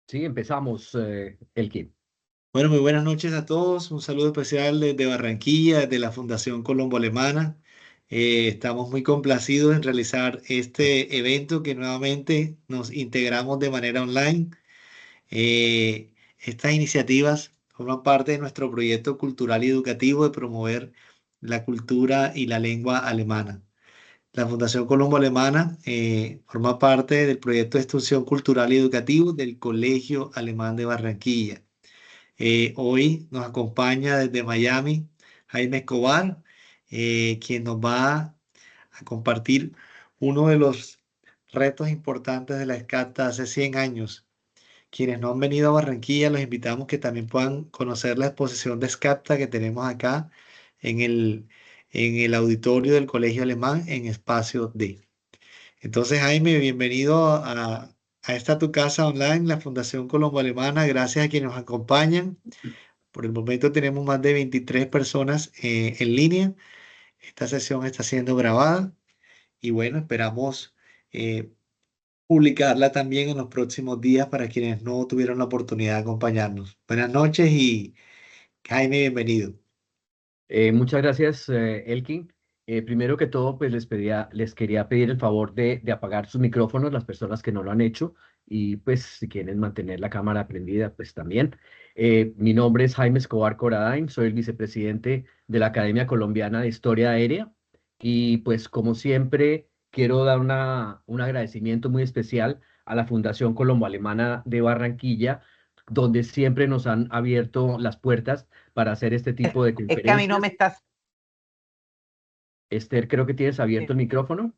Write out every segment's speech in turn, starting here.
Sí, empezamos, Elkin. Bueno, muy buenas noches a todos. Un saludo especial desde Barranquilla, desde la Fundación Colombo Alemana. Estamos muy complacidos en realizar este evento que nuevamente nos integramos de manera online. Estas iniciativas forman parte de nuestro proyecto cultural y educativo de promover la cultura y la lengua alemana. La Fundación Colombo Alemana forma parte del proyecto de extensión cultural y educativo del Colegio Alemán de Barranquilla. Hoy nos acompaña desde Miami Jaime Escobar, quien nos va a compartir uno de los retos importantes de la SCAPTA hace 100 años. Quienes no han venido a Barranquilla, los invitamos que también puedan conocer la exposición de SCAPTA que tenemos acá en el auditorio del Colegio Alemán en Espacio D. Entonces, Jaime, bienvenido a esta tu casa online, la Fundación Colombo Alemana. Gracias a quienes nos acompañan. Por el momento tenemos más de 23 personas en línea. Esta sesión está siendo grabada y bueno, esperamos eh, publicarla también en los próximos días para quienes no tuvieron la oportunidad de acompañarnos. Buenas noches y Jaime, bienvenido. Muchas gracias, Elkin. Primero que todo, pues les quería pedir el favor de apagar sus micrófonos, las personas que no lo han hecho, y pues si quieren mantener la cámara prendida, pues también. Mi nombre es Jaime Escobar Coradain, soy el vicepresidente de la Academia Colombiana de Historia Aérea, y pues como siempre, quiero dar un agradecimiento muy especial a la Fundación Colombo Alemana de Barranquilla, donde siempre nos han abierto las puertas para hacer este tipo de Es que a mí no me conferencias. estás. Esther, creo que tienes abierto el micrófono.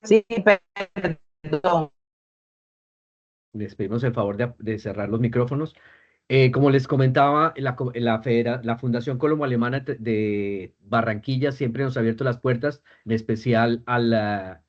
Sí, perdón. Les pedimos el favor de cerrar los micrófonos. Como les comentaba, la Fundación Colombo Alemana de Barranquilla siempre nos ha abierto las puertas, en especial a la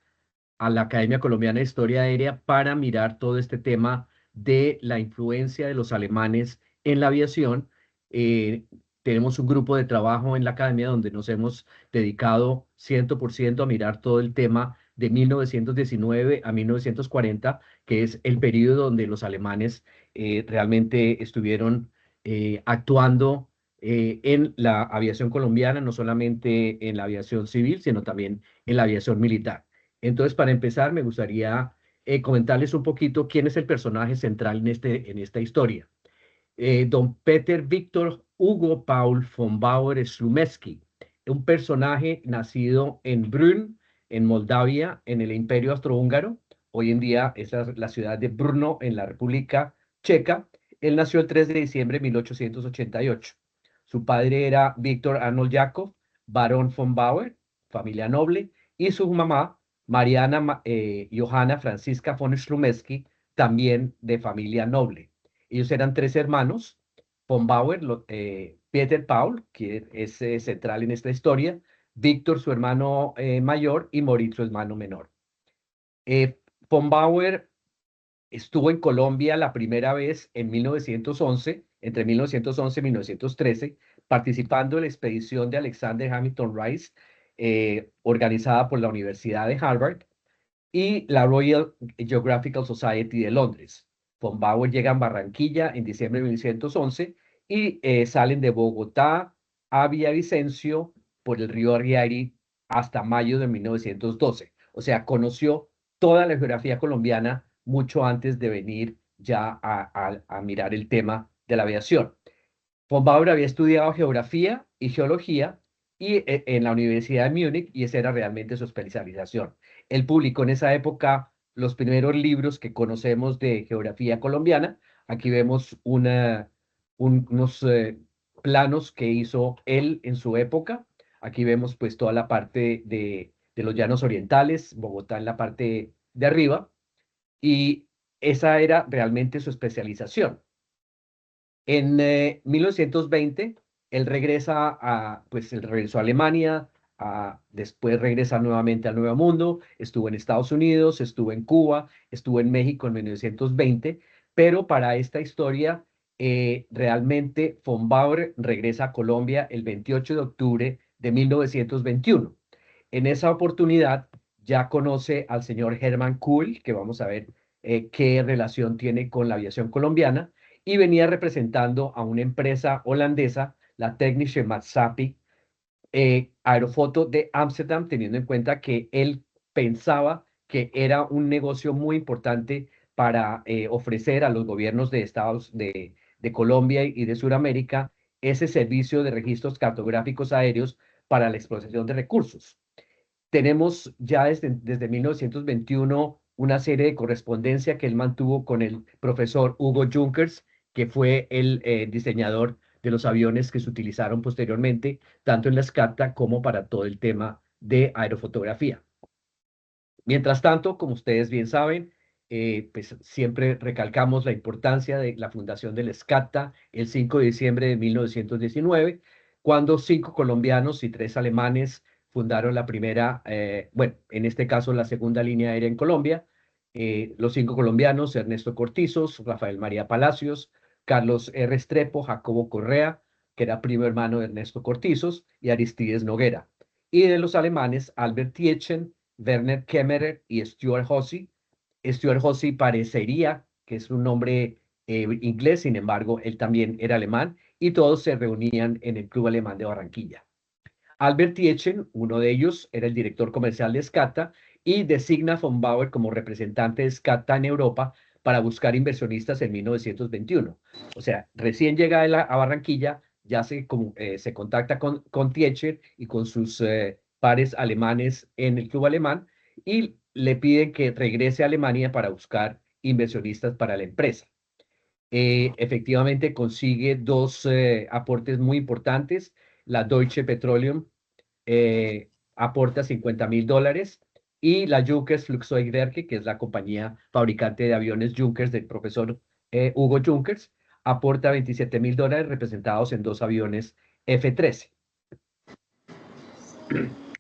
Academia Colombiana de Historia Aérea, para mirar todo este tema de la influencia de los alemanes en la aviación. Eh, Tenemos un grupo de trabajo en la academia donde nos hemos dedicado 100% a mirar todo el tema de 1919 a 1940, que es el periodo donde los alemanes realmente estuvieron actuando en la aviación colombiana, no solamente en la aviación civil, sino también en la aviación militar. Entonces, para empezar, me gustaría comentarles un poquito quién es el personaje central en esta historia. Don Peter Victor Hugo Paul von Bauer Slumewski, un personaje nacido en Brünn, en Moldavia, en el Imperio Austrohúngaro. Hoy en día esa es la ciudad de Brno, en la República Checa. Él nació el 3 de diciembre de 1888. Su padre era Víctor Arnold Jacob, barón von Bauer, familia noble, y su mamá, Mariana Johanna Franziska von Slumewski, también de familia noble. Ellos eran tres hermanos: von Bauer, Peter Paul, que es central en esta historia, Víctor, su hermano mayor, y Moritz, su hermano menor. Eh, von Bauer estuvo en Colombia la primera vez en 1911, entre 1911 y 1913, participando en la expedición de Alexander Hamilton Rice, organizada por la Universidad de Harvard y la Royal Geographical Society de Londres. Von Bauer llega a Barranquilla en diciembre de 1911 y salen de Bogotá a Villavicencio por el río Arriari hasta mayo de 1912. O sea, conoció toda la geografía colombiana mucho antes de venir ya a mirar el tema de la aviación. Von Bauer había estudiado geografía y geología en la Universidad de Múnich, y esa era realmente su especialización. Él publicó en esa época los primeros libros que conocemos de geografía colombiana. Aquí vemos unos planos que hizo él en su época. Aquí vemos pues toda la parte de los llanos orientales, Bogotá en la parte de arriba, y esa era realmente su especialización. En 1920, él regresó a Alemania, después regresa nuevamente al Nuevo Mundo, estuvo en Estados Unidos, estuvo en Cuba, estuvo en México en 1920, pero para esta historia, realmente von Bauer regresa a Colombia el 28 de octubre de 1921. En esa oportunidad ya conoce al señor Herman Kuhl, que vamos a ver qué relación tiene con la aviación colombiana, y venía representando a una empresa holandesa, la Technische Maatschappij Aerofoto de Ámsterdam, teniendo en cuenta que él pensaba que era un negocio muy importante para ofrecer a los gobiernos de Estados de Colombia y de Sudamérica ese servicio de registros cartográficos aéreos para la explotación de recursos. Tenemos ya desde 1921 una serie de correspondencia que él mantuvo con el profesor Hugo Junkers, que fue el diseñador de los aviones que se utilizaron posteriormente, tanto en la SCATA como para todo el tema de aerofotografía. Mientras tanto, como ustedes bien saben, pues siempre recalcamos la importancia de la fundación del SCATA el 5 de diciembre de 1919, cuando 5 colombianos y 3 alemanes fundaron la primera, bueno, en este caso la segunda línea aérea en Colombia. Los 5 colombianos, Ernesto Cortizos, Rafael María Palacios, Carlos R. Estrepo, Jacobo Correa, que era primo hermano de Ernesto Cortizos, y Aristides Noguera. Y de los alemanes, Albert Tietjen, Werner Kemmerer y Stuart Hussey. Stuart Hussey parecería que es un nombre inglés, sin embargo, él también era alemán, y todos se reunían en el Club Alemán de Barranquilla. Albert Tietjen, uno de ellos, era el director comercial de SCATA y designa a von Bauer como representante de SCATA en Europa para buscar inversionistas en 1921. O sea, recién llega a Barranquilla, ya se contacta con Tietjen y con sus pares alemanes en el club alemán y le piden que regrese a Alemania para buscar inversionistas para la empresa. Efectivamente consigue dos aportes muy importantes. La Deutsche Petroleum aporta $50.000 y la Junkers Flugzeugwerke, que es la compañía fabricante de aviones Junkers del profesor Hugo Junkers, aporta $27.000 representados en 2 aviones F-13.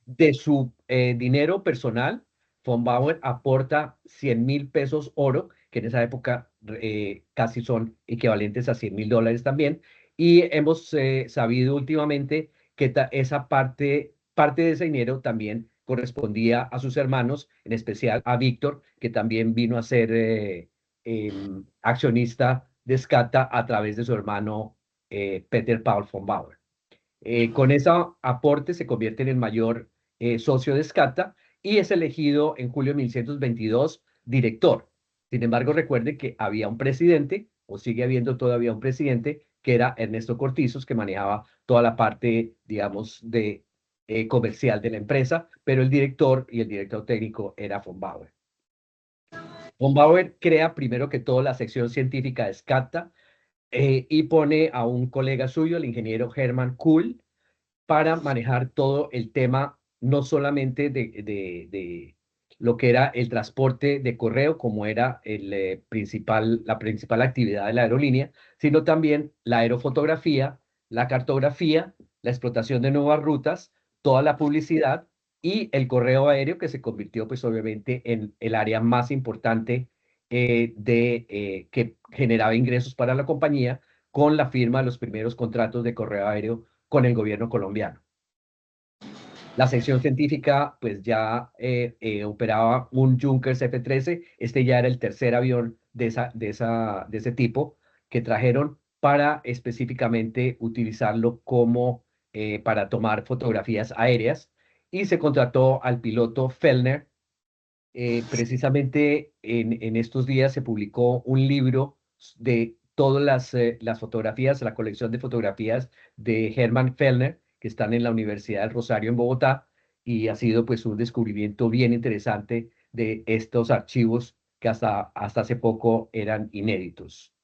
De su dinero personal, von Bauer aporta 100.000 pesos oro, que en esa época casi son equivalentes a $100.000 también, y hemos sabido últimamente que esa parte de ese dinero también correspondía a sus hermanos, en especial a Víctor, que también vino a ser accionista de SCATA a través de su hermano Peter Paul von Bauer. Con ese aporte se convierte en el mayor socio de SCATA y es elegido en julio de 1922 director. Sin embargo, recuerde que había un presidente, o sigue habiendo todavía un presidente, que era Ernesto Cortizos, que manejaba toda la parte, digamos, de comercial de la empresa, pero el director y el director técnico era von Bauer. Von Bauer crea primero que todo la sección científica de SCATA y pone a un colega suyo, el ingeniero Herman Kuhl, para manejar todo el tema, no solamente de lo que era el transporte de correo, como era la principal actividad de la aerolínea, sino también la aerofotografía, la cartografía, la explotación de nuevas rutas, toda la publicidad y el correo aéreo, que se convirtió pues obviamente en el área más importante que generaba ingresos para la compañía con la firma de los primeros contratos de correo aéreo con el gobierno colombiano. La sección científica pues ya operaba un Junkers F-13, este ya era el tercer avión de ese tipo que trajeron para específicamente utilizarlo como para tomar fotografías aéreas y se contrató al piloto Fellner. Precisamente en estos días se publicó un libro de todas las fotografías, la colección de fotografías de Hermann Fellner, que están en la Universidad del Rosario en Bogotá, y ha sido pues un descubrimiento bien interesante de estos archivos que hasta hace poco eran inéditos.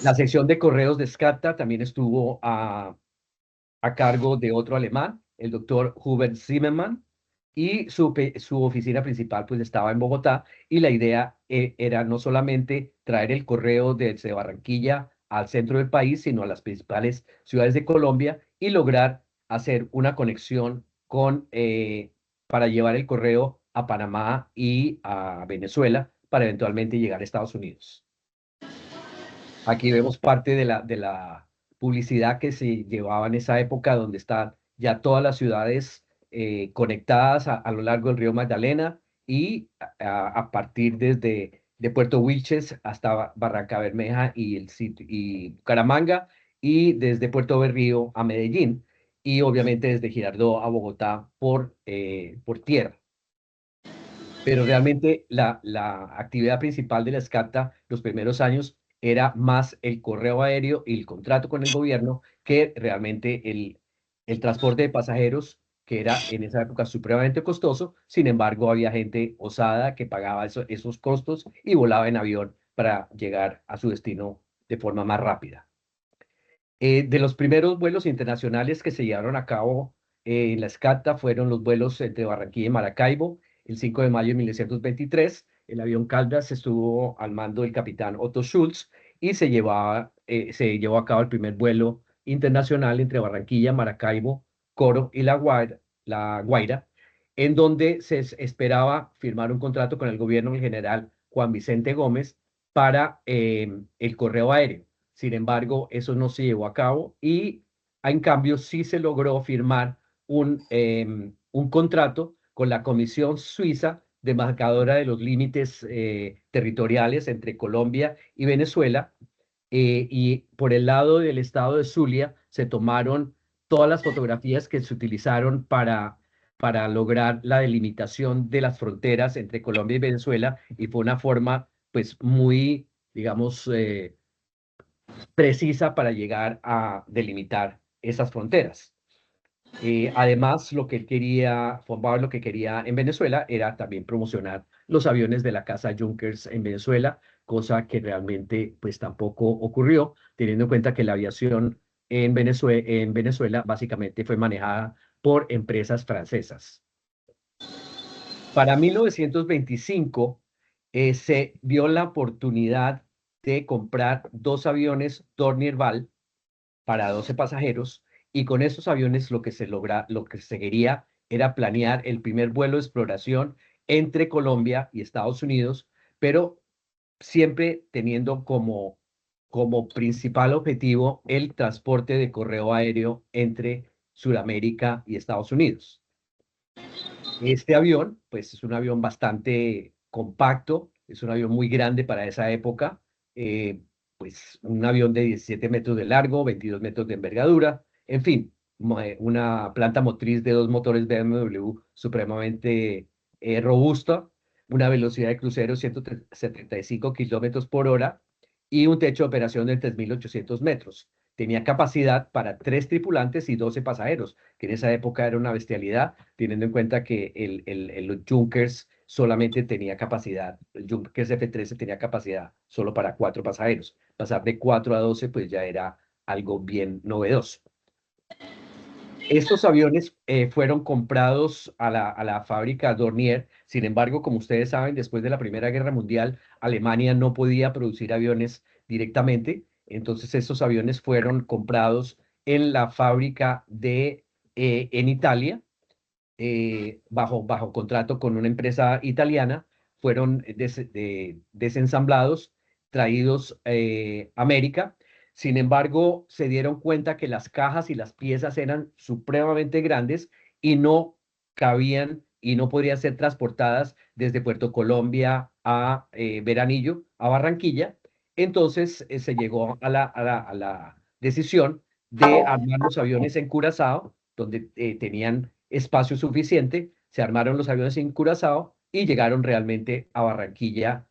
La sección de correos de SCATA también estuvo a cargo de otro alemán, el doctor Hubert Zimmermann, y su oficina principal pues estaba en Bogotá y la idea era no solamente traer el correo desde Barranquilla al centro del país, sino a las principales ciudades de Colombia y lograr hacer una conexión para llevar el correo a Panamá y a Venezuela para eventualmente llegar a Estados Unidos. Aquí vemos parte de la publicidad que se llevaba en esa época, donde están ya todas las ciudades conectadas a lo largo del río Magdalena y a partir desde de Puerto Wilches hasta Barranca Bermeja y Bucaramanga, y desde Puerto Berrío a Medellín, y obviamente desde Girardot a Bogotá por tierra. Pero realmente la actividad principal de la SCATA los primeros años era más el correo aéreo y el contrato con el gobierno que realmente el transporte de pasajeros, que era en esa época supremamente costoso. Sin embargo, había gente osada que pagaba esos costos y volaba en avión para llegar a su destino de forma más rápida. De los primeros vuelos internacionales que se llevaron a cabo en la SCATA fueron los vuelos entre Barranquilla y Maracaibo, el 5 de mayo de 1923. El avión Caldas estuvo al mando del capitán Otto Schulz y se llevó a cabo el primer vuelo internacional entre Barranquilla, Maracaibo, Coro y La Guaira, en donde se esperaba firmar un contrato con el gobierno del general Juan Vicente Gómez para el correo aéreo. Sin embargo, eso no se llevó a cabo y en cambio sí se logró firmar un contrato con la Comisión Suiza demarcadora de los límites territoriales entre Colombia y Venezuela. Y por el lado del estado de Zulia se tomaron todas las fotografías que se utilizaron para lograr la delimitación de las fronteras entre Colombia y Venezuela, y fue una forma pues muy, digamos, precisa para llegar a delimitar esas fronteras. Además, lo que él quería, Juan Pablo lo que quería en Venezuela era también promocionar los aviones de la casa Junkers en Venezuela, cosa que realmente pues tampoco ocurrió, teniendo en cuenta que la aviación en Venezuela básicamente fue manejada por empresas francesas. Para 1925 se vio la oportunidad de comprar 2 aviones Dornier Val para 12 pasajeros, y con esos aviones lo que se quería era planear el primer vuelo de exploración entre Colombia y Estados Unidos, pero siempre teniendo como principal objetivo el transporte de correo aéreo entre Sudamérica y Estados Unidos. Este avión, pues es un avión bastante compacto, es un avión muy grande para esa época, pues un avión de 17 metros de largo, 22 metros de envergadura, en fin, una planta motriz de 2 motores BMW supremamente robusta, una velocidad de crucero 175 kilómetros por hora y un techo de operación de 3.800 metros. Tenía capacidad para 3 tripulantes y 12 pasajeros, que en esa época era una bestialidad, teniendo en cuenta que el Junkers solamente tenía capacidad, el Junkers F-13 tenía capacidad solo para 4 pasajeros. Pasar de 4 a 12 pues ya era algo bien novedoso. Estos aviones fueron comprados a la fábrica Dornier. Sin embargo, como ustedes saben, después de la Primera Guerra Mundial, Alemania no podía producir aviones directamente. Entonces, estos aviones fueron comprados en la fábrica en Italia, bajo contrato con una empresa italiana. Fueron desensamblados, traídos a América. Sin embargo, se dieron cuenta que las cajas y las piezas eran supremamente grandes y no cabían y no podrían ser transportadas desde Puerto Colombia a Veranillo, a Barranquilla. Entonces se llegó a la decisión de armar los aviones en Curazao, donde tenían espacio suficiente. Se armaron los aviones en Curazao y llegaron realmente a Barranquilla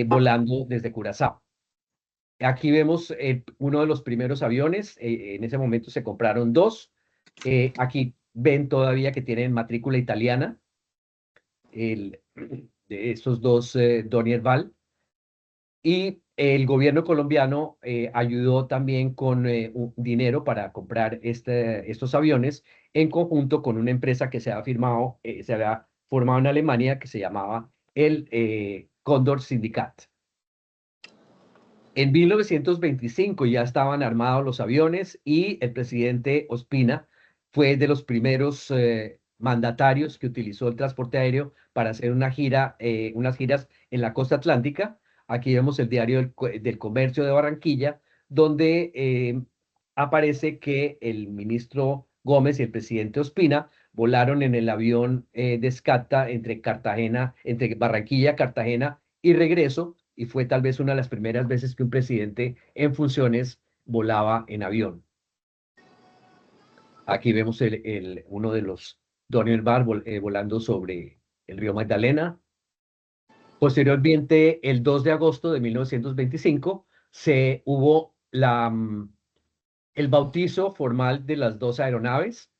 volando desde Curazao. Aquí vemos uno de los primeros aviones. En ese momento se compraron 2. Aquí ven todavía que tienen matrícula italiana, de estos 2 Dornier Val. Y el gobierno colombiano ayudó también con dinero para comprar estos aviones en conjunto con una empresa que se había formado en Alemania, que se llamaba el Condor Syndicat. En 1925 ya estaban armados los aviones y el presidente Ospina fue de los primeros mandatarios que utilizó el transporte aéreo para hacer unas giras en la costa atlántica. Aquí vemos el diario del Comercio de Barranquilla, donde aparece que el ministro Gómez y el presidente Ospina volaron en el avión de Escata entre Cartagena, entre Barranquilla, Cartagena y regreso, y fue tal vez una de las primeras veces que un presidente en funciones volaba en avión. Aquí vemos uno de los Donier Bar volando sobre el río Magdalena. Posteriormente, el 2 de agosto de 1925, hubo el bautizo formal de las dos aeronaves.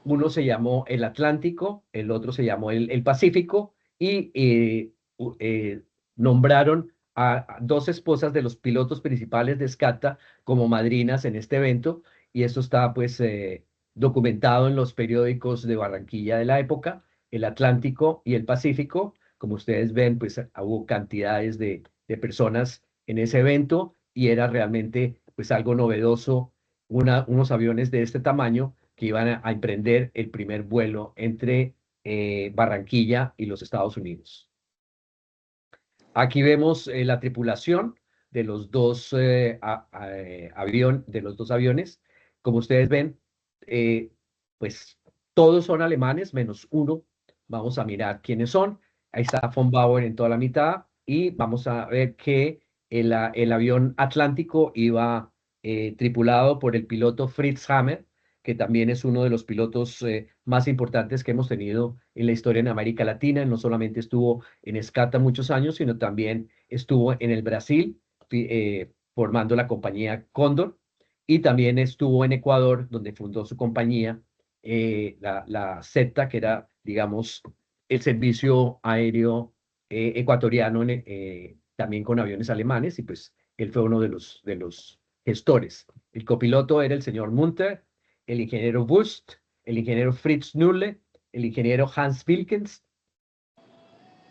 Uno se llamó el Atlántico, el otro se llamó el Pacífico, y nombraron a dos esposas de los pilotos principales de SCATA como madrinas en este evento, y esto está pues documentado en los periódicos de Barranquilla de la época, el Atlántico y el Pacífico. Como ustedes ven, pues hubo cantidades de personas en ese evento, y era realmente pues algo novedoso, unos aviones de este tamaño que iban a emprender el primer vuelo entre Barranquilla y los Estados Unidos. Aquí vemos la tripulación de los dos aviones. Como ustedes ven, pues todos son alemanes, menos uno. Vamos a mirar quiénes son. Ahí está von Bauer en toda la mitad, y vamos a ver que el avión Atlántico iba tripulado por el piloto Fritz Hammer, que también es uno de los pilotos más importantes que hemos tenido en la historia en América Latina. No solamente estuvo en Escata muchos años, sino también estuvo en el Brasil formando la compañía Cóndor, y también estuvo en Ecuador, donde fundó su compañía, la SETA, que era, digamos, el servicio aéreo ecuatoriano, también con aviones alemanes, y pues él fue uno de los gestores. El copiloto era el señor Munter, el ingeniero Wust, el ingeniero Fritz Nulle, el ingeniero Hans Wilkens.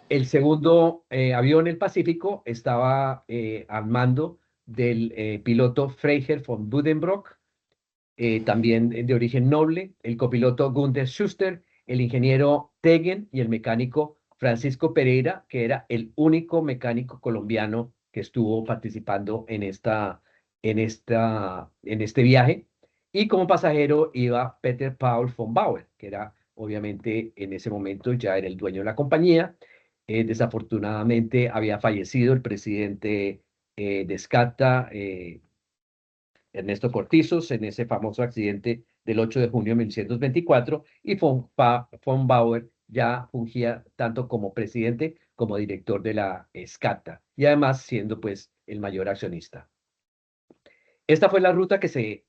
El segundo avión, el Pacífico, estaba al mando del piloto Freiherr von Buddenbrock, también de origen noble, el copiloto Gunther Schuster, el ingeniero Tegen y el mecánico Francisco Pereira, que era el único mecánico colombiano que estuvo participando en este viaje. Y como pasajero iba Peter Paul von Bauer, que era obviamente en ese momento ya era el dueño de la compañía. Desafortunadamente había fallecido el presidente de SCATA, Ernesto Cortizos, en ese famoso accidente del 8 de junio de 1924, y von Bauer ya fungía tanto como presidente como director de la SCATA, y además siendo pues el mayor accionista. Esta fue la ruta que se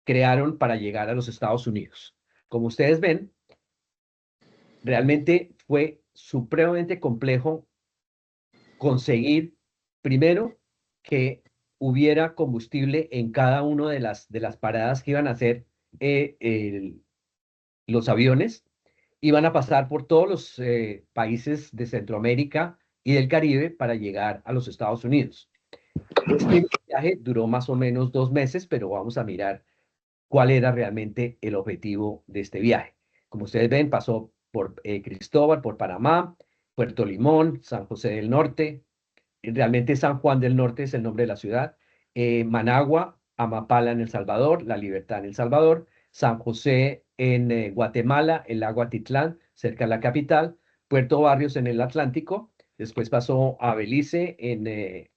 crearon para llegar a los Estados Unidos. Como ustedes ven, realmente fue supremamente complejo conseguir, primero, que hubiera combustible en cada una de las paradas que iban a hacer los aviones. Iban a pasar por todos los países de Centroamérica y del Caribe para llegar a los Estados Unidos. Este viaje duró más o menos 2 meses, pero vamos a mirar cuál era realmente el objetivo de este viaje. Como ustedes ven, pasó por Cristóbal, por Panamá, Puerto Limón, San José del Norte. Realmente San Juan del Norte es el nombre de la ciudad. Managua, Amapala en El Salvador, La Libertad en El Salvador, San José en Guatemala, el lago Atitlán, cerca de la capital, Puerto Barrios en el Atlántico. Después pasó a Belice en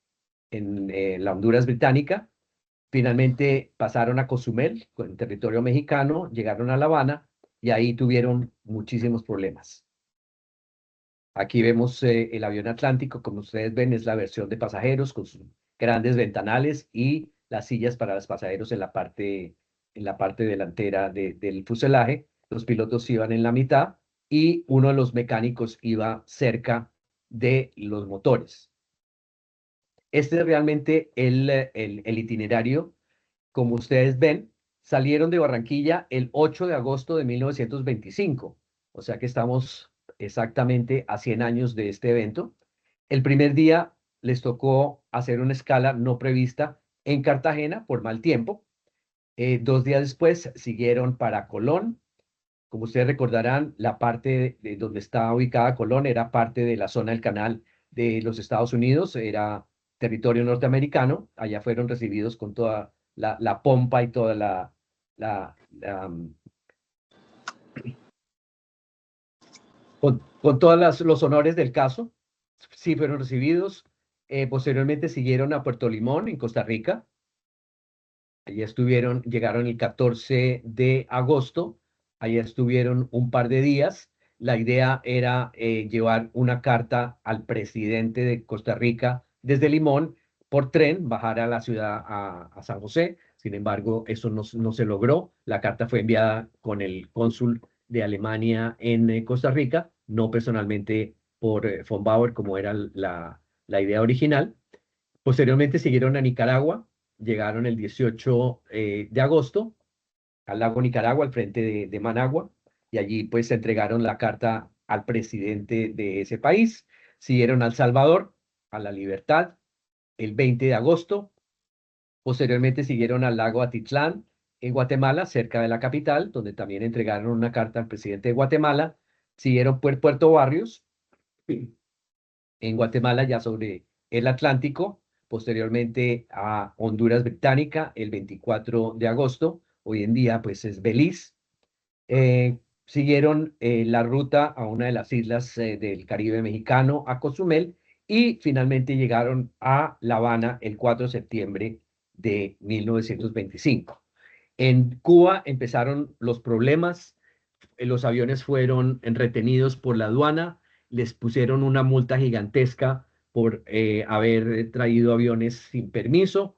la Honduras británica. Finalmente pasaron a Cozumel, en territorio mexicano, llegaron a La Habana, y ahí tuvieron muchísimos problemas. Aquí vemos el avión Atlántico. Como ustedes ven, es la versión de pasajeros con sus grandes ventanales y las sillas para los pasajeros en la parte delantera del fuselaje. Los pilotos iban en la mitad y uno de los mecánicos iba cerca de los motores. Este es realmente el itinerario. Como ustedes ven, salieron de Barranquilla el 8 de agosto de 1925, o sea que estamos exactamente a 100 años de este evento. El primer día les tocó hacer una escala no prevista en Cartagena por mal tiempo. 2 días después siguieron para Colón. Como ustedes recordarán, la parte de donde está ubicada Colón era parte de la zona del canal de los Estados Unidos, era territorio norteamericano. Allá fueron recibidos con toda la pompa y toda la, con todos los honores del caso, sí fueron recibidos. Posteriormente siguieron a Puerto Limón, en Costa Rica. Allí estuvieron, llegaron el 14 de agosto. Allí estuvieron un par de días. La idea era llevar una carta al presidente de Costa Rica desde Limón por tren, bajar a la ciudad, a San José. Sin embargo, eso no se logró. La carta fue enviada con el cónsul de Alemania en Costa Rica, no personalmente por von Bauer, como era la idea original. Posteriormente siguieron a Nicaragua, llegaron el 18 de agosto al lago Nicaragua, al frente de Managua, y allí pues entregaron la carta al presidente de ese país. Siguieron a El Salvador, a La Libertad, el 20 de agosto. Posteriormente siguieron al lago Atitlán, en Guatemala, cerca de la capital, donde también entregaron una carta al presidente de Guatemala. Siguieron Puerto Barrios, en Guatemala, ya sobre el Atlántico. Posteriormente a Honduras Británica, el 24 de agosto. Hoy en día, pues es Belice. Siguieron la ruta a una de las islas del Caribe mexicano, a Cozumel, y finalmente llegaron a La Habana el 4 de septiembre de 1925. En Cuba empezaron los problemas. Los aviones fueron retenidos por la aduana, les pusieron una multa gigantesca por haber traído aviones sin permiso.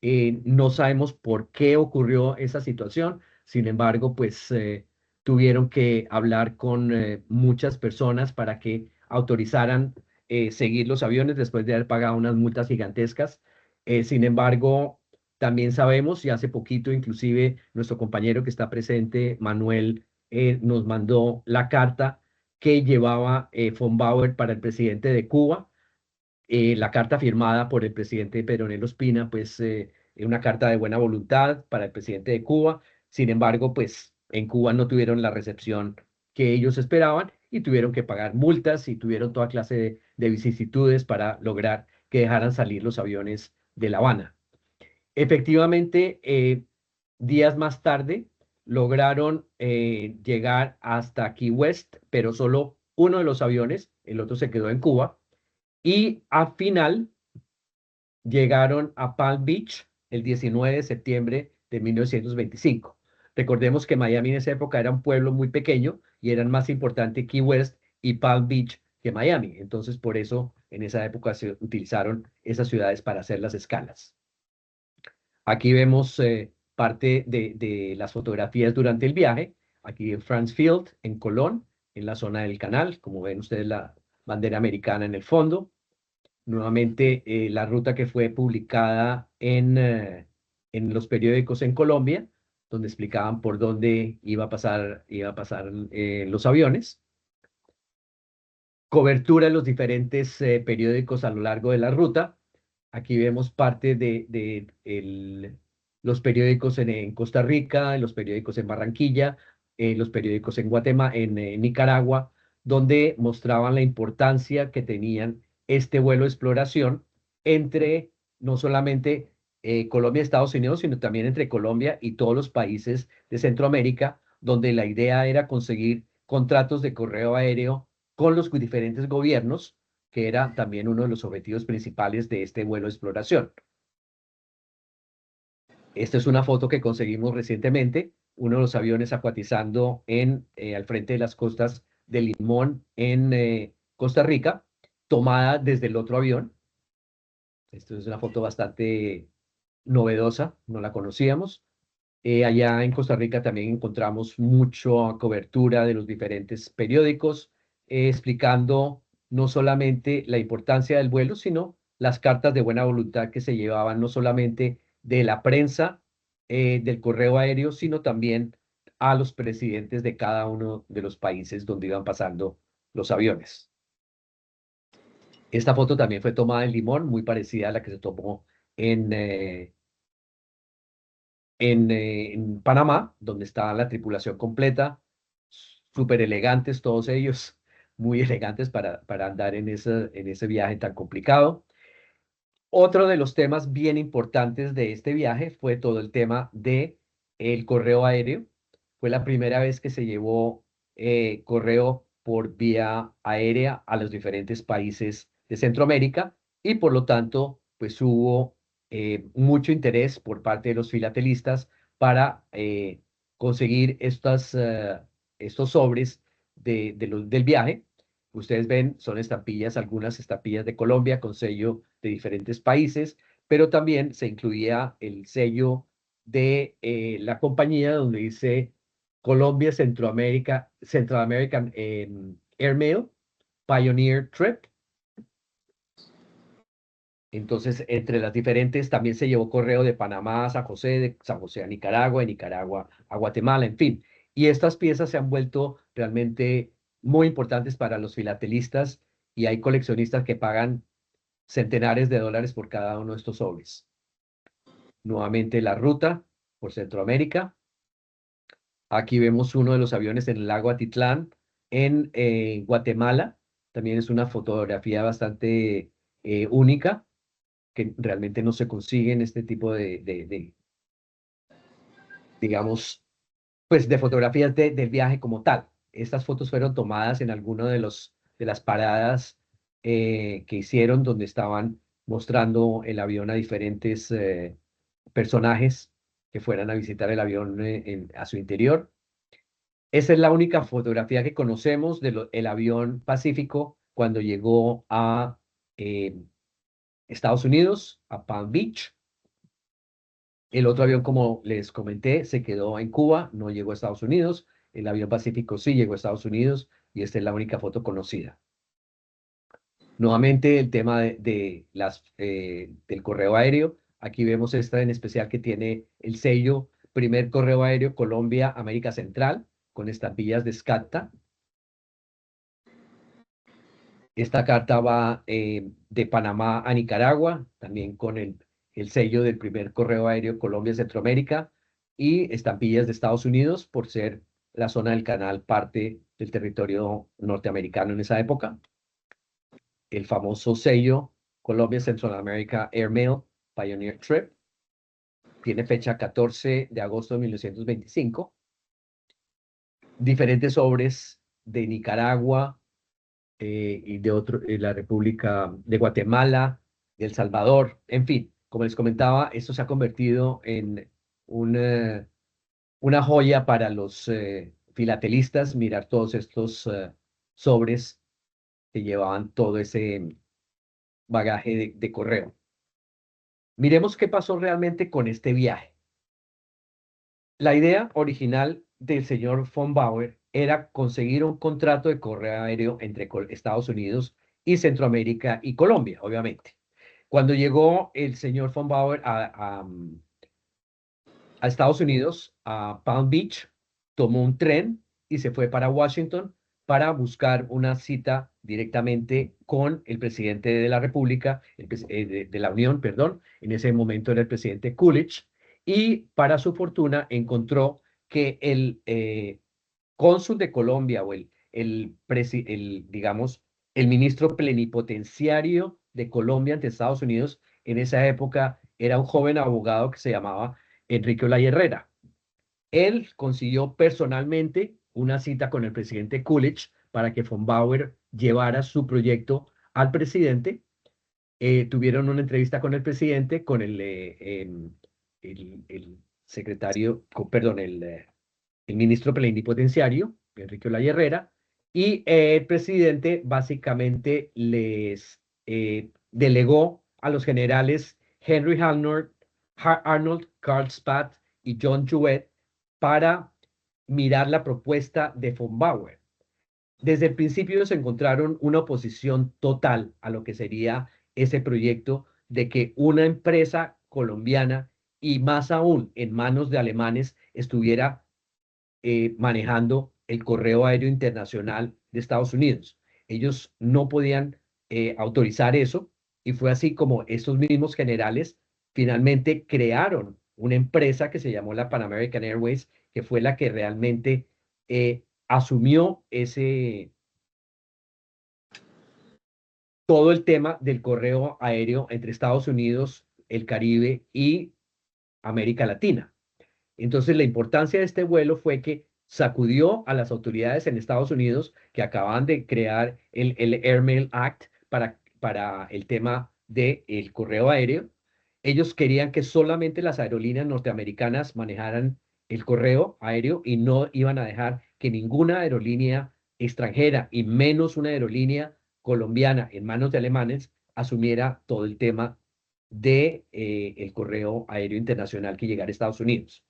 No sabemos por qué ocurrió esa situación. Sin embargo, pues tuvieron que hablar con muchas personas para que autorizaran seguir los aviones después de haber pagado unas multas gigantescas. Sin embargo, también sabemos, y hace poquito inclusive nuestro compañero que está presente, Manuel, nos mandó la carta que llevaba von Bauer para el presidente de Cuba. La carta firmada por el presidente Pedro Ospina, pues una carta de buena voluntad para el presidente de Cuba. Sin embargo, pues en Cuba no tuvieron la recepción que ellos esperaban y tuvieron que pagar multas y tuvieron toda clase de vicisitudes para lograr que dejaran salir los aviones de La Habana. Efectivamente, días más tarde lograron llegar hasta Key West, pero solo uno de los aviones, el otro se quedó en Cuba, y al final llegaron a Palm Beach el 19 de septiembre de 1925. Recordemos que Miami en esa época era un pueblo muy pequeño y eran más importante Key West y Palm Beach que Miami. Entonces, por eso en esa época se utilizaron esas ciudades para hacer las escalas. Aquí vemos parte de las fotografías durante el viaje. Aquí en France Field, en Colón, en la zona del canal. Como ven ustedes, la bandera americana en el fondo. Nuevamente, la ruta que fue publicada en los periódicos en Colombia, donde explicaban por dónde iba a pasar los aviones. Cobertura en los diferentes periódicos a lo largo de la ruta. Aquí vemos parte de los periódicos en Costa Rica, los periódicos en Barranquilla, los periódicos en Guatemala, en Nicaragua, donde mostraban la importancia que tenían este vuelo de exploración entre no solamente Colombia y Estados Unidos, sino también entre Colombia y todos los países de Centroamérica, donde la idea era conseguir contratos de correo aéreo con los diferentes gobiernos, que era también uno de los objetivos principales de este vuelo de exploración. Esta es una foto que conseguimos recientemente, uno de los aviones acuatizando al frente de las costas de Limón en Costa Rica, tomada desde el otro avión. Esto es una foto bastante novedosa, no la conocíamos. Allá en Costa Rica también encontramos mucha cobertura de los diferentes periódicos, explicando no solamente la importancia del vuelo, sino las cartas de buena voluntad que se llevaban no solamente de la prensa, del correo aéreo, sino también a los presidentes de cada uno de los países donde iban pasando los aviones. Esta foto también fue tomada en Limón, muy parecida a la que se tomó en Panamá, donde está la tripulación completa, súper elegantes todos ellos, muy elegantes para andar en ese viaje tan complicado. Otro de los temas bien importantes de este viaje fue todo el tema de el correo aéreo. Fue la primera vez que se llevó correo por vía aérea a los diferentes países de Centroamérica y por lo tanto, pues hubo mucho interés por parte de los filatelistas para conseguir estos sobres del viaje. Ustedes ven, son estampillas, algunas estampillas de Colombia con sello de diferentes países, pero también se incluía el sello de la compañía donde dice Colombia, Centroamérica, Central American Airmail, Pioneer Trip. Entonces, entre las diferentes, también se llevó correo de Panamá a San José, de San José a Nicaragua, de Nicaragua a Guatemala, en fin. Y estas piezas se han vuelto realmente muy importantes para los filatelistas y hay coleccionistas que pagan centenares de dólares por cada uno de estos sobres. Nuevamente la ruta por Centroamérica. Aquí vemos uno de los aviones en el lago Atitlán, en Guatemala. También es una fotografía bastante única, que realmente no se consigue en este tipo digamos, pues de fotografías del viaje como tal. Estas fotos fueron tomadas en alguno de las paradas que hicieron, donde estaban mostrando el avión a diferentes personajes que fueran a visitar el avión a su interior. Esa es la única fotografía que conocemos del avión Pacífico cuando llegó a eh, Estados Unidos, a Palm Beach. El otro avión, como les comenté, se quedó en Cuba, no llegó a Estados Unidos. El avión Pacífico sí llegó a Estados Unidos y esta es la única foto conocida. Nuevamente el tema del correo aéreo. Aquí vemos esta en especial que tiene el sello Primer Correo Aéreo Colombia América Central con estampillas de SCATA. Esta carta va de Panamá a Nicaragua, también con el sello del Primer Correo Aéreo Colombia Centroamérica y estampillas de Estados Unidos por ser la zona del canal parte del territorio norteamericano en esa época. El famoso sello Colombia Central America Airmail Pioneer Trip. Tiene fecha 14 de agosto de 1925. Diferentes sobres de Nicaragua y de la República de Guatemala, de El Salvador, en fin, como les comentaba, esto se ha convertido en una, una joya para los filatelistas, mirar todos estos sobres que llevaban todo ese bagaje de correo. Miremos qué pasó realmente con este viaje. La idea original del señor von Bauer era conseguir un contrato de correo aéreo entre Estados Unidos y Centroamérica y Colombia, obviamente. Cuando llegó el señor von Bauer a Estados Unidos, a Palm Beach, tomó un tren y se fue para Washington para buscar una cita directamente con el presidente de la República, de la Unión, perdón, en ese momento era el presidente Coolidge, y para su fortuna encontró que el cónsul de Colombia o digamos, el ministro plenipotenciario de Colombia ante Estados Unidos en esa época era un joven abogado que se llamaba Enrique Olaya Herrera. Él consiguió personalmente una cita con el presidente Coolidge para que von Bauer llevara su proyecto al presidente. Tuvieron una entrevista con el presidente, con el secretario, perdón, el ministro plenipotenciario, Enrique Olaya Herrera, y el presidente básicamente les delegó a los generales Henry Arnold, Carl Spath y John Jewett para mirar la propuesta de von Bauer. Desde el principio se encontraron una oposición total a lo que sería ese proyecto de que una empresa colombiana y más aún en manos de alemanes estuviera manejando el correo aéreo internacional de Estados Unidos. Ellos no podían autorizar eso y fue así como estos mismos generales finalmente crearon una empresa que se llamó la Pan American Airways, que fue la que realmente asumió todo el tema del correo aéreo entre Estados Unidos, el Caribe y América Latina. Entonces, la importancia de este vuelo fue que sacudió a las autoridades en Estados Unidos que acababan de crear el Airmail Act para el tema del correo aéreo. Ellos querían que solamente las aerolíneas norteamericanas manejaran el correo aéreo y no iban a dejar que ninguna aerolínea extranjera y menos una aerolínea colombiana en manos de alemanes asumiera todo el tema de el correo aéreo internacional que llegara a Estados Unidos.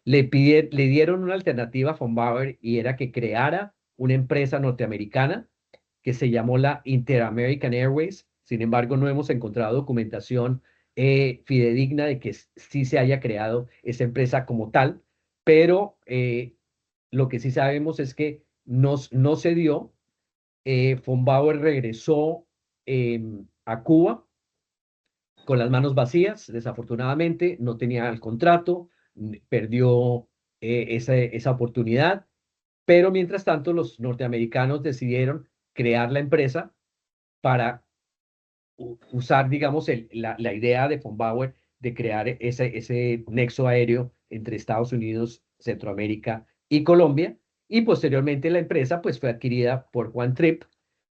Le dieron una alternativa a von Bauer y era que creara una empresa norteamericana que se llamó la Inter-American Airways. Sin embargo, no hemos encontrado documentación fidedigna de que sí se haya creado esa empresa como tal, pero lo que sí sabemos es que no se dio. Von Bauer regresó a Cuba con las manos vacías, desafortunadamente, no tenía el contrato, perdió esa oportunidad, pero mientras tanto los norteamericanos decidieron crear la empresa para usar, digamos, la idea de von Bauer de crear ese nexo aéreo entre Estados Unidos, Centroamérica y Colombia, y posteriormente la empresa pues fue adquirida por Juan Tripp,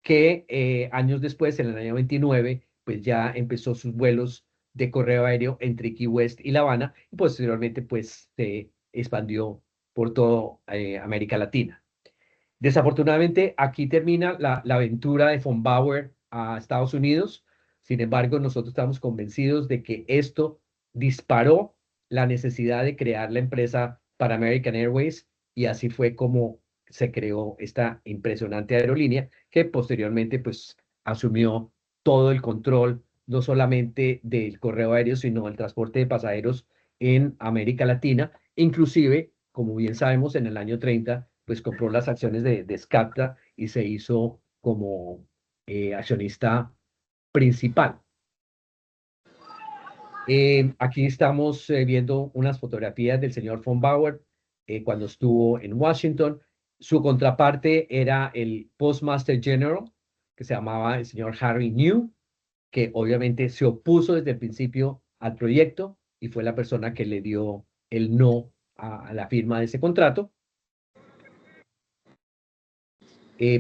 que años después, en el año 29, pues ya empezó sus vuelos de correo aéreo entre Key West y La Habana, y posteriormente pues se expandió por toda América Latina. Desafortunadamente, aquí termina la aventura de von Bauer a Estados Unidos. Sin embargo, nosotros estamos convencidos de que esto disparó la necesidad de crear la empresa para American Airways y así fue como se creó esta impresionante aerolínea que posteriormente pues asumió todo el control, no solamente del correo aéreo, sino el transporte de pasajeros en América Latina. Inclusive, como bien sabemos, en el año 30 pues compró las acciones de Scapta y se hizo como accionista principal. Aquí estamos viendo unas fotografías del señor von Bauer cuando estuvo en Washington. Su contraparte era el Postmaster General, que se llamaba el señor Harry New, que obviamente se opuso desde el principio al proyecto y fue la persona que le dio el no a la firma de ese contrato.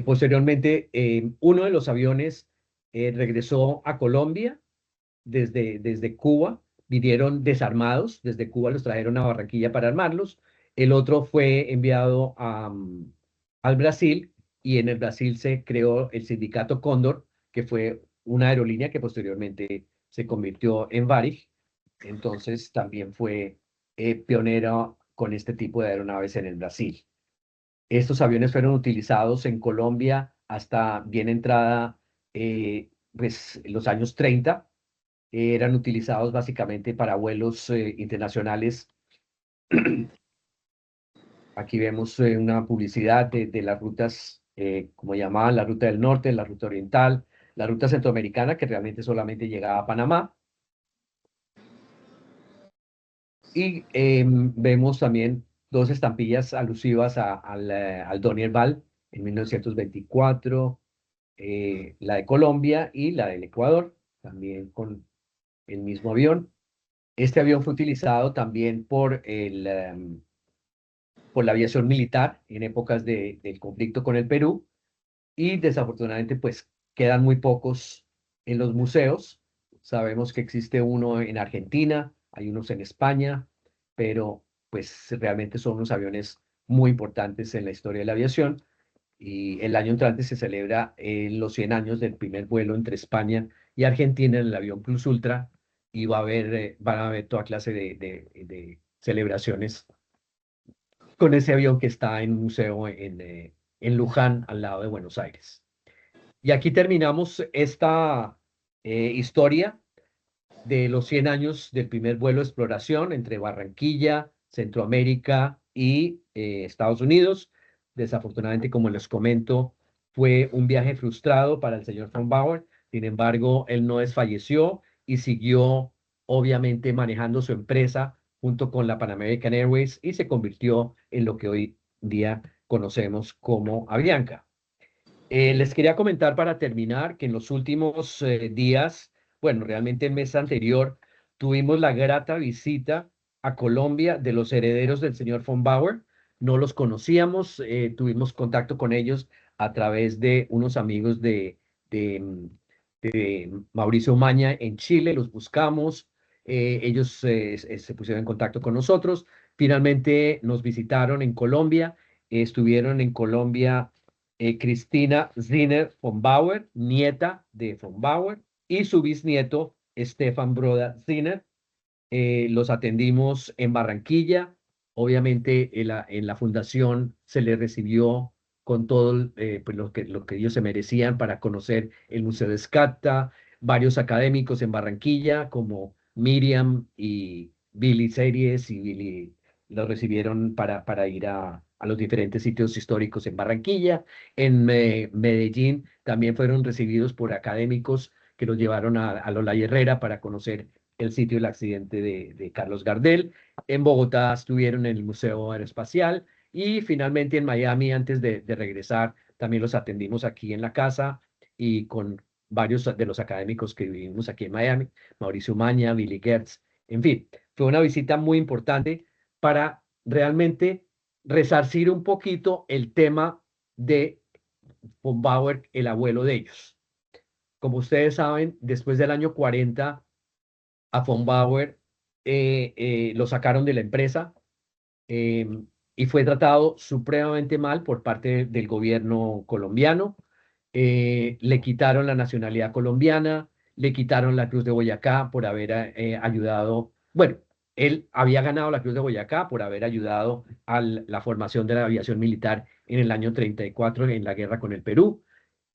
Posteriormente, uno de los aviones regresó a Colombia desde Cuba. Vinieron desarmados, desde Cuba los trajeron a Barranquilla para armarlos. El otro fue enviado al Brasil y en el Brasil se creó el sindicato Cóndor, que fue una aerolínea que posteriormente se convirtió en Varig. Entonces también fue pionero con este tipo de aeronaves en el Brasil. Estos aviones fueron utilizados en Colombia hasta bien entrada pues, los años 30. Eran utilizados básicamente para vuelos internacionales. Aquí vemos una publicidad de las rutas, como llamaban, la ruta del norte, la ruta oriental, la ruta centroamericana, que realmente solamente llegaba a Panamá. Y vemos también dos estampillas alusivas al Donier Val en 1924, la de Colombia y la del Ecuador, también con el mismo avión. Este avión fue utilizado también por la aviación militar en épocas del conflicto con el Perú y desafortunadamente pues quedan muy pocos en los museos. Sabemos que existe uno en Argentina, hay unos en España, pero pues realmente son unos aviones muy importantes en la historia de la aviación. Y el año entrante se celebra los 100 años del primer vuelo entre España y Argentina en el avión Plus Ultra y van a haber toda clase de celebraciones con ese avión que está en un museo en Luján, al lado de Buenos Aires. Y aquí terminamos esta historia de los 100 años del primer vuelo de exploración entre Barranquilla, Centroamérica y Estados Unidos. Desafortunadamente, como les comento, fue un viaje frustrado para el señor von Bauer. Sin embargo, él no desfalleció y siguió, obviamente, manejando su empresa junto con la Pan American Airways y se convirtió en lo que hoy día conocemos como Avianca. Les quería comentar para terminar que en los últimos días, bueno, realmente el mes anterior, tuvimos la grata visita a Colombia de los herederos del señor von Bauer. No los conocíamos, tuvimos contacto con ellos a través de unos amigos de Mauricio Maña en Chile, los buscamos, ellos se pusieron en contacto con nosotros, finalmente nos visitaron en Colombia, estuvieron en Colombia Cristina Ziner von Bauer, nieta de von Bauer, y su bisnieto Stefan Broda Ziner. Los atendimos en Barranquilla. Obviamente en la fundación se les recibió con todo pues lo que ellos se merecían para conocer el Museo de Escata, varios académicos en Barranquilla como Miriam y Billy Series y Billy los recibieron para ir a los diferentes sitios históricos en Barranquilla. En Medellín también fueron recibidos por académicos que los llevaron a Lola y Herrera para conocer el sitio del accidente de Carlos Gardel. En Bogotá estuvieron en el Museo Aeroespacial y finalmente en Miami, antes de regresar, también los atendimos aquí en la casa y con varios de los académicos que vivimos aquí en Miami, Mauricio Maña, Billy Gertz, en fin, fue una visita muy importante para realmente resarcir un poquito el tema de von Bauer, el abuelo de ellos. Como ustedes saben, después del año 40, a von Bauer lo sacaron de la empresa eh, y fue tratado supremamente mal por parte del gobierno colombiano. Le quitaron la nacionalidad colombiana, le quitaron la Cruz de Boyacá por haber ayudado, bueno, él había ganado la Cruz de Boyacá por haber ayudado a la formación de la aviación militar en el año 34 en la guerra con el Perú.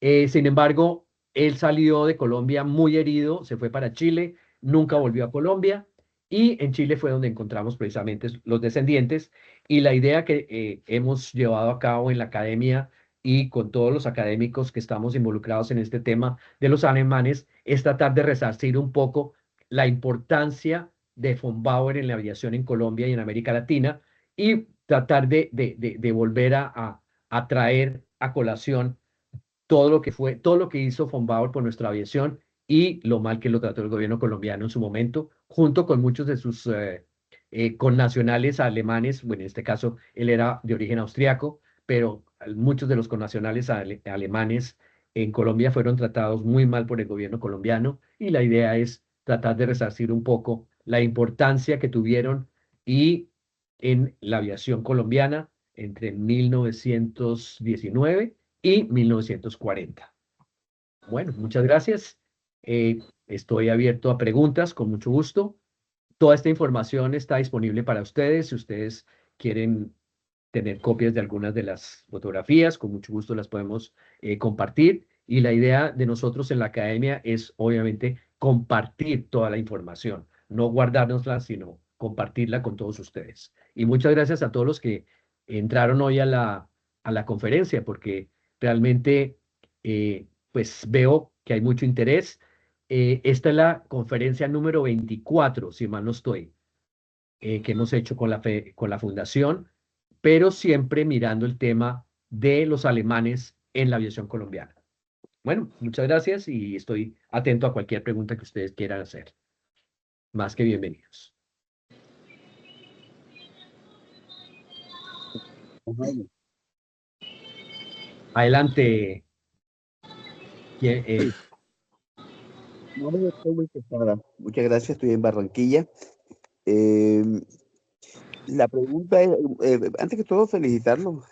Sin embargo, él salió de Colombia muy herido, se fue para Chile, nunca volvió a Colombia y en Chile fue donde encontramos precisamente los descendientes y la idea que hemos llevado a cabo en la academia y con todos los académicos que estamos involucrados en este tema de los alemanes es tratar de resarcir un poco la importancia de von Bauer en la aviación en Colombia y en América Latina y tratar de volver a traer a colación todo lo que fue, todo lo que hizo von Bauer por nuestra aviación y lo mal que lo trató el gobierno colombiano en su momento, junto con muchos de sus connacionales alemanes, bueno, en este caso él era de origen austriaco, pero muchos de los connacionales alemanes en Colombia fueron tratados muy mal por el gobierno colombiano y la idea es tratar de resarcir un poco la importancia que tuvieron y en la aviación colombiana entre 1919 y 1940. Bueno, muchas gracias. Estoy abierto a preguntas con mucho gusto. Toda esta información está disponible para ustedes. Si ustedes quieren tener copias de algunas de las fotografías, con mucho gusto las podemos compartir. Y la idea de nosotros en la academia es, obviamente, compartir toda la información, no guardárnosla, sino compartirla con todos ustedes. Y muchas gracias a todos los que entraron hoy a la conferencia, porque realmente, pues veo que hay mucho interés. Esta es la conferencia número 24, si mal no estoy, que hemos hecho con la fundación, pero siempre mirando el tema de los alemanes en la aviación colombiana. Bueno, muchas gracias y estoy atento a cualquier pregunta que ustedes quieran hacer. Más que bienvenidos. Adelante. No, estoy muy pesada. Muchas gracias, estoy en Barranquilla. La pregunta es, antes que todo, felicitarlo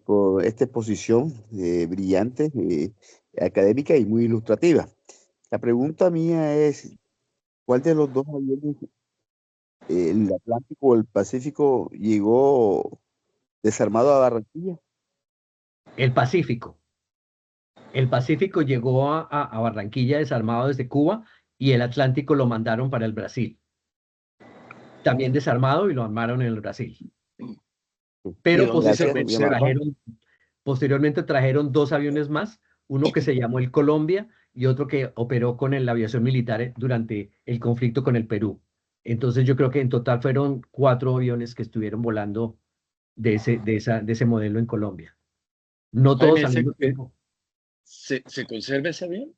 por esta exposición brillante, académica y muy ilustrativa. La pregunta mía es, ¿cuál de los dos aviones, el Atlántico o el Pacífico, llegó desarmado a Barranquilla? El Pacífico. El Pacífico llegó a Barranquilla desarmado desde Cuba y el Atlántico lo mandaron para el Brasil. También desarmado y lo armaron en el Brasil. Pero posteriormente trajeron dos aviones más, uno que se llamó el Colombia y otro que operó con la aviación militar durante el conflicto con el Perú. Entonces yo creo que en total fueron 4 aviones que estuvieron volando de ese modelo en Colombia. No todos Jaime, al mismo tiempo. ¿se conserva ese avión?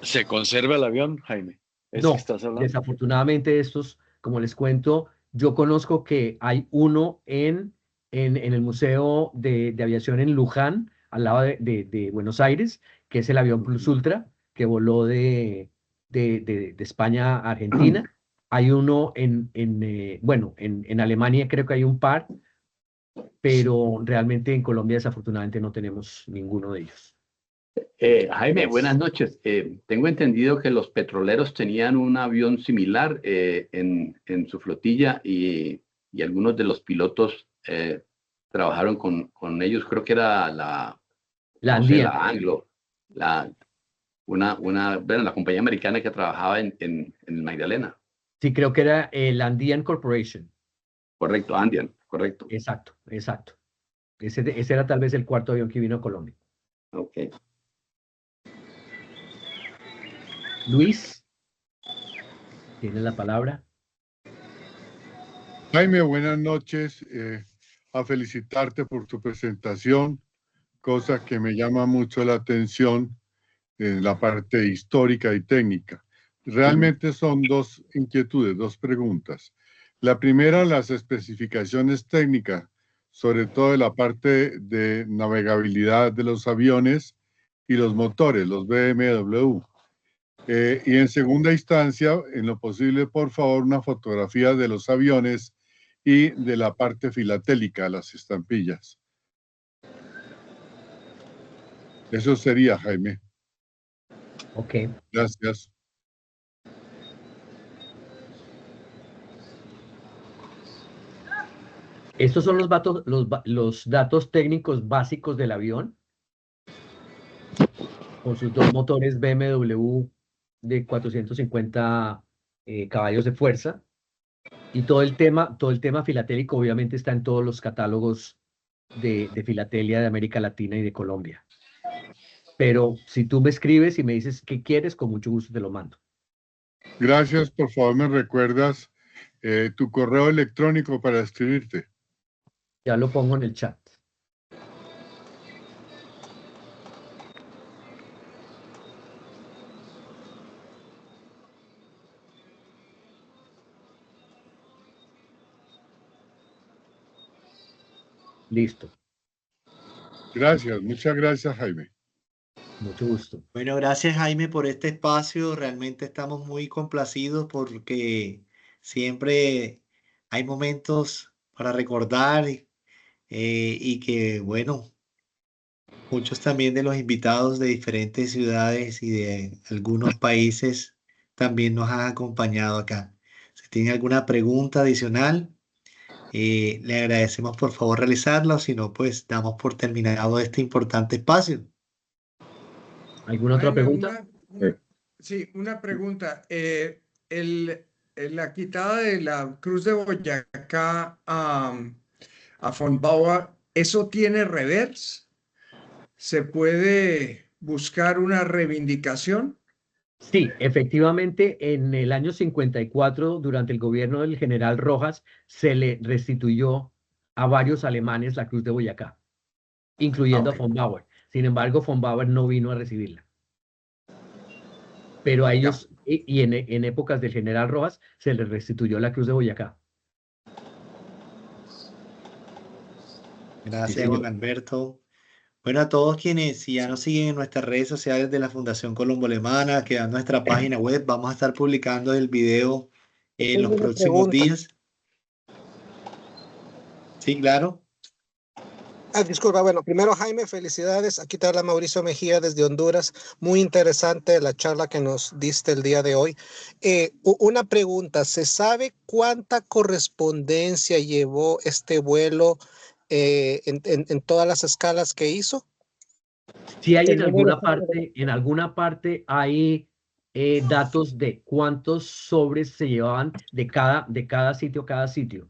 ¿Se conserva el avión, Jaime? ¿Eso No, que estás hablando? desafortunadamente estos, como les cuento, yo conozco que hay uno en el Museo de Aviación en Luján, al lado de Buenos Aires, que es el avión Plus Ultra, que voló de España a Argentina. Hay uno bueno, en Alemania creo que hay un par, pero realmente en Colombia desafortunadamente no tenemos ninguno de ellos. Jaime, buenas noches. Tengo entendido que los petroleros tenían un avión similar en su flotilla y algunos de los pilotos trabajaron con ellos. Creo que era La no sé, Andean. la Anglo, bueno, la compañía americana que trabajaba en Magdalena. Sí, creo que era la Andean Corporation. Correcto, Andean, correcto. Exacto, exacto. Ese era tal vez el cuarto avión que vino a Colombia. Ok. Luis, tiene la palabra. Jaime, buenas noches. A felicitarte por tu presentación, cosa que me llama mucho la atención en la parte histórica y técnica. Realmente son dos inquietudes, dos preguntas. La primera, las especificaciones técnicas, sobre todo de la parte de navegabilidad de los aviones y los motores, los BMW. Y en segunda instancia, en lo posible, por favor, una fotografía de los aviones y de la parte filatélica, las estampillas. Eso sería, Jaime. Ok. Gracias. Estos son los datos técnicos básicos del avión, con sus dos motores BMW de 450 caballos de fuerza. Y todo el tema filatélico obviamente está en todos los catálogos de filatelia de América Latina y de Colombia. Pero si tú me escribes y me dices qué quieres, con mucho gusto te lo mando. Gracias, por favor me recuerdas tu correo electrónico para escribirte. Ya lo pongo en el chat. Listo. Gracias, muchas gracias, Jaime. Mucho gusto. Bueno, gracias Jaime por este espacio. Realmente estamos muy complacidos porque siempre hay momentos para recordar y que, bueno, muchos también de los invitados de diferentes ciudades y de algunos países también nos han acompañado acá. Si tiene alguna pregunta adicional, le agradecemos por favor realizarla, o si no, pues damos por terminado este importante espacio. ¿Alguna otra Jaime, pregunta? Sí, una pregunta. La quitada de la Cruz de Boyacá a von Bauer, ¿eso tiene reverse? ¿Se puede buscar una reivindicación? Sí, efectivamente, en el año 54, durante el gobierno del general Rojas, se le restituyó a varios alemanes la Cruz de Boyacá, incluyendo a von Bauer. Sin embargo, von Bauer no vino a recibirla. Pero a ellos, y en épocas del general Rojas, se les restituyó la Cruz de Boyacá. Gracias, Sí, Juan Alberto. Bueno, a todos quienes si ya nos siguen en nuestras redes sociales de la Fundación Colombo Alemana, que en nuestra página web, vamos a estar publicando el video en los próximos días. Sí, claro. Disculpa, bueno, primero Jaime, felicidades. Aquí te habla Mauricio Mejía desde Honduras. Muy interesante la charla que nos diste el día de hoy. Una pregunta, ¿se sabe cuánta correspondencia llevó este vuelo en todas las escalas que hizo? Sí hay en alguna parte hay datos de cuántos sobres se llevaban de cada sitio a cada sitio.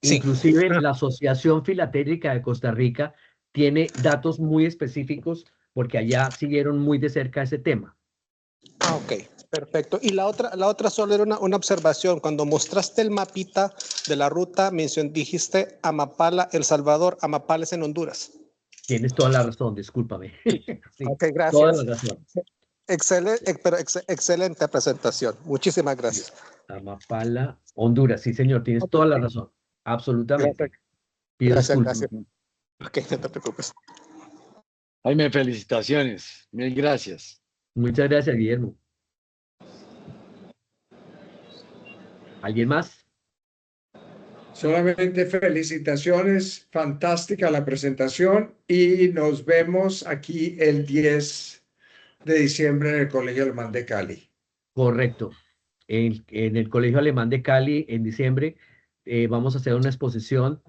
Sí. Inclusive la Asociación Filatélica de Costa Rica tiene datos muy específicos porque allá siguieron muy de cerca ese tema. Ok, perfecto. Y la otra solo era una observación. Cuando mostraste el mapita de la ruta, dijiste Amapala, El Salvador, Amapala es en Honduras. Tienes toda la razón, discúlpame. Sí, Ok, gracias. toda la razón. excelente presentación. Muchísimas gracias. Amapala, Honduras. Sí, señor, tienes toda la razón. Absolutamente. Pido Gracias, disculpas. gracias. Ok, no te preocupes. Jaime, felicitaciones. Mil gracias. Muchas gracias, Guillermo. ¿Alguien más? Solamente felicitaciones, fantástica la presentación y nos vemos aquí el 10 de diciembre en el Colegio Alemán de Cali. Correcto. En el Colegio Alemán de Cali, en diciembre, vamos a hacer una exposición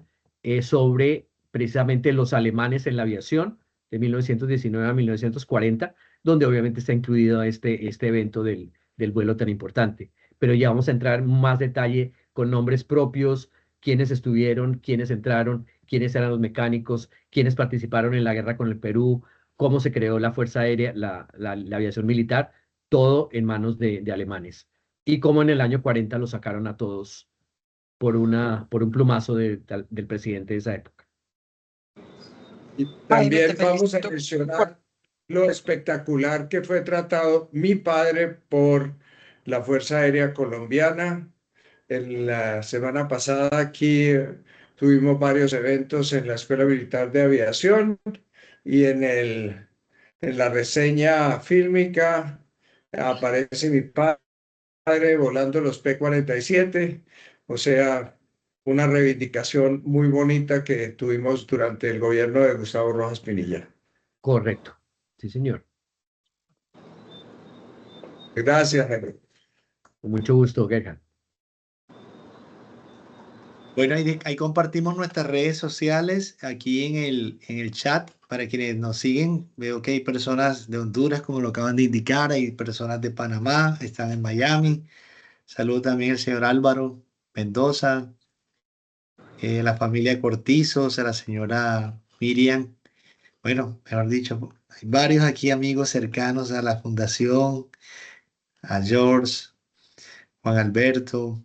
sobre precisamente los alemanes en la aviación de 1919 a 1940, donde obviamente está incluido este evento del vuelo tan importante. Pero ya vamos a entrar en más detalle con nombres propios, quiénes estuvieron, quiénes entraron, quiénes eran los mecánicos, quiénes participaron en la guerra con el Perú, cómo se creó la Fuerza Aérea, la aviación militar, todo en manos de alemanes. Y cómo en el año 40 lo sacaron a todos por un plumazo del presidente de esa época. Y también Jaime, te vamos a felicito. mencionar lo espectacular que fue tratado mi padre por la Fuerza Aérea Colombiana. En la semana pasada aquí tuvimos varios eventos en la Escuela Militar de Aviación y en la reseña fílmica aparece mi padre volando los P-47, o sea, una reivindicación muy bonita que tuvimos durante el gobierno de Gustavo Rojas Pinilla. Correcto. Sí, señor. Gracias, Henry. Con mucho gusto, Gerhard. Bueno, ahí compartimos nuestras redes sociales aquí en el chat para quienes nos siguen. Veo que hay personas de Honduras, como lo acaban de indicar, hay personas de Panamá, están en Miami. Saludo también al señor Álvaro Mendoza, la familia Cortizos, a la señora Miriam. Bueno, mejor dicho, hay varios aquí amigos cercanos a la fundación, a George, Juan Alberto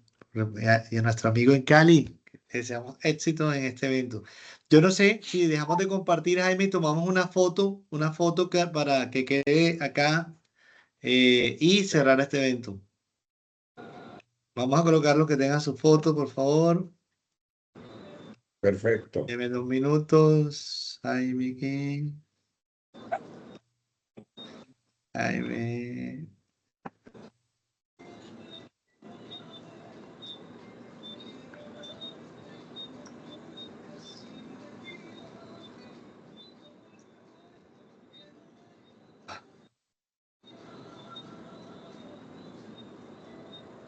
y a nuestro amigo en Cali. Deseamos éxito en este evento. Yo no sé si dejamos de compartir, Jaime, y tomamos una foto para que quede acá y cerrar este evento. Vamos a colocar los que tengan su foto, por favor. Perfecto. Deme 2 minutos. Jaime, ¿qué? Jaime.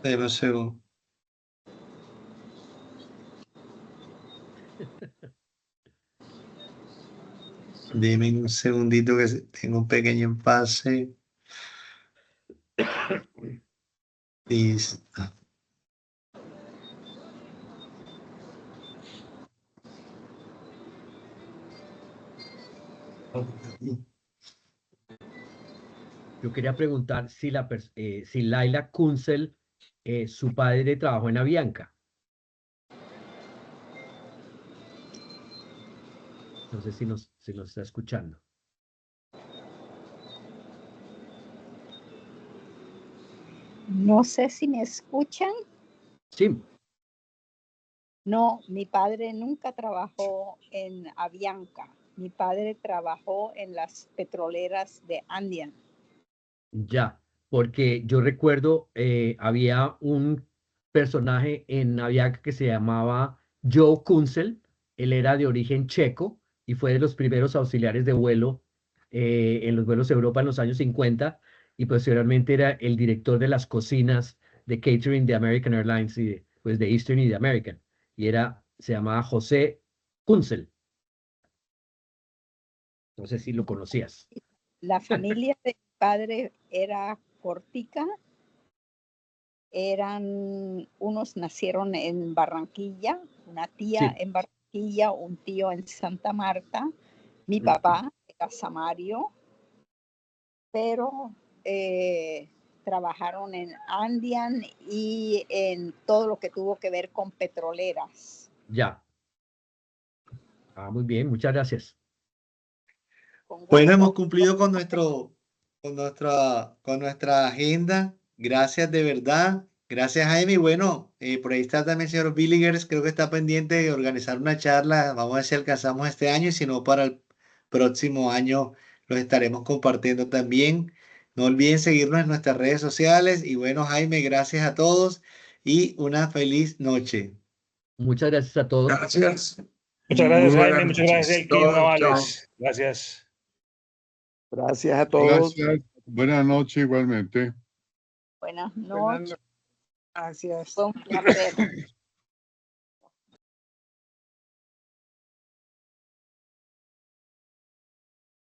Deme un segundo. Dime un segundito que tengo un pequeño impasse. Listo. Yo quería preguntar si Laila Kunzel, su padre trabajó en Avianca. No sé si nos está escuchando. No sé si me escuchan. Sí. No, mi padre nunca trabajó en Avianca. Mi padre trabajó en las petroleras de Andean. Ya, porque yo recuerdo, había un personaje en Avianca que se llamaba Joe Kunzel. Él era de origen checo y fue de los primeros auxiliares de vuelo en los vuelos a Europa en los años 50 y posteriormente era el director de las cocinas de catering de American Airlines y pues de Eastern y de American. Y se llamaba José Kunzel. No sé si lo conocías. La familia de mi padre era cortica. Unos nacieron en Barranquilla, una tía Sí. en Barranquilla, un tío en Santa Marta. Mi papá era samario, pero trabajaron en Andean y en todo lo que tuvo que ver con petroleras. Ya. Muy bien, muchas gracias. Bueno, hemos cumplido con con nuestra agenda. Gracias de verdad. Gracias, Jaime. Y bueno, por ahí está también el señor Billigers, creo que está pendiente de organizar una charla. Vamos a ver si alcanzamos este año y si no, para el próximo año los estaremos compartiendo también. No olviden seguirnos en nuestras redes sociales. Y bueno, Jaime, gracias a todos y una feliz noche. Muchas gracias a todos. Gracias. Muchas gracias, Muy Jaime. buenas Muchas gracias, noches. Elkin Chao, Navales. Gracias. Gracias a todos. Gracias. Buenas noches igualmente. Buenas Buenas noches. noches. Gracias. Fue un placer.